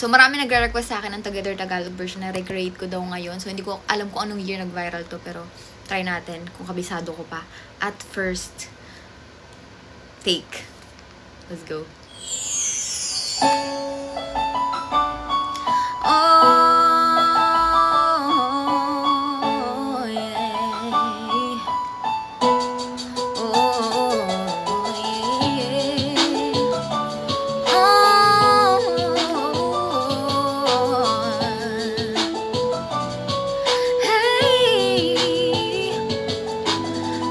So, marami nagre-request sa akin ng Together Tagalog version na recreate ko daw ngayon. So, hindi ko alam kung anong year nag-viral to, pero try natin kung kabisado ko pa. At first, take. Let's go. Oh, yeah. Oh, yeah. Oh, hey.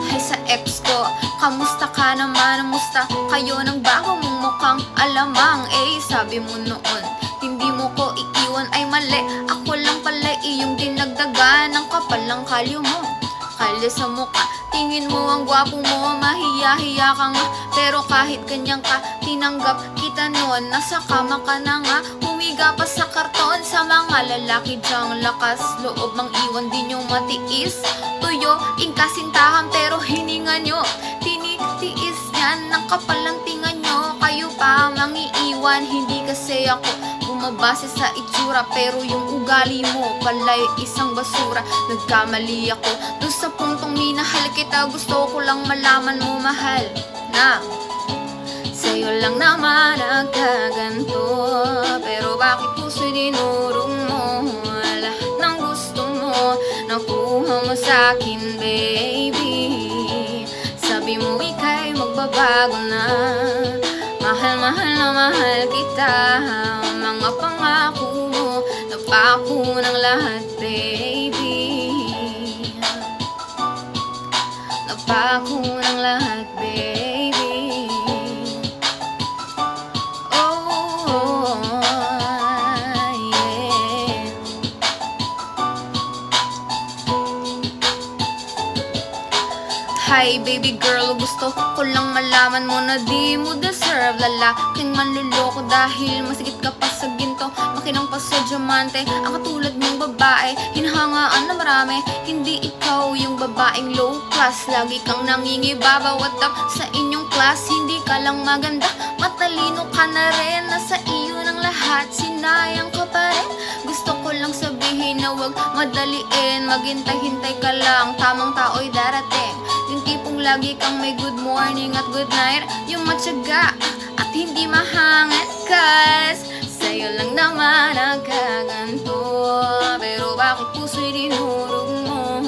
Hay sa ex ko, kamusta ka naman? Kamusta kayo ng bago mong mukhang alamang? Sabi mo noon, hindi mo ko iiwan ay mali. Ako lang pala iyong dinagdagan ng kapal ng kalyo mo. Kalyo sa mukha, tingin mo ang gwapo mo, mahiya-hiya ka nga. Pero kahit ganyan ka, tinanggap kita noon. Nasa kama ka na nga, humiga pa sa karton. Sa mga lalaki dyang lakas loob mang iwan din yung matiis. Tuyo, ingkasintahan pero hininga nyo, tinitiis yan ng kapal ng tinga nyo. Kayo pa mangiiwan, hindi kasi ako bumabase sa itsura, pero yung ugali mo pala'y isang basura. Nagkamali ako dun sa puntong minahal kita. Gusto ko lang malaman mo, mahal, na sa'yo lang naman nagkaganto. Pero bakit puso'y dinurong mo? Lahat ng gusto mo nakuha mo sa'kin, baby. Sabi mo ika'y magbabago na. Mahal, mahal na mahal kita. Mga pangako mo, napako ng lahat, baby. Napako ng lahat, baby. Oh, yeah. Hi, baby girl, gusto ko lang malaman mo na di mo deserve lalaking manluloko dahil masigit ka pa sa ginto, makinang pa sa diamante. Ang katulad mong babae, hinahangaan na marami. Hindi ikaw yung babaeng low class, lagi kang nangingibaba. What up sa inyong class? Hindi ka lang maganda, matalino ka na rin. Nasa iyo ng lahat, sinayang ka pa rin. Gusto ko lang sabihin na wag madaliin, maghintay-hintay ka lang, tamang tao'y darating. Yung tipong lagi kang may good morning at good night, yung matyaga at hindi mahangit. Cause sa'yo lang naman nagkaganto. Pero bakit puso'y dinurog mo?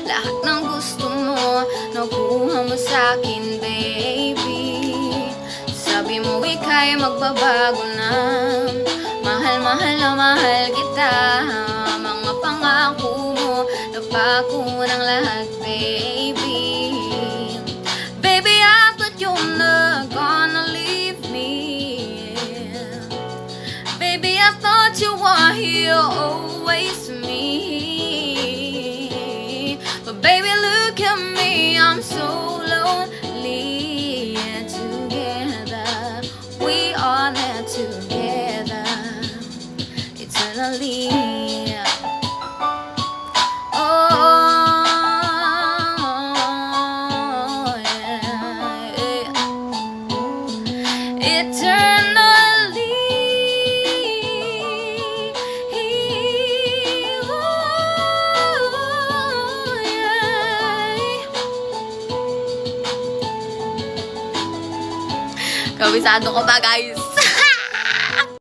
Lahat ng gusto mo nakuha mo sa'kin, baby. Sabi mo ika'y magbabago na. Mahal, mahal na mahal kita. Mga pangako mo napako ng lahat, baby. Baby, I thought you're not gonna leave me. Baby, I thought you were here always for me. But baby, look at me, I'm so lonely. Together, we are there together eternally. Oh, yeah. Eternally. Oh, yeah. Kabisado ko pa, guys.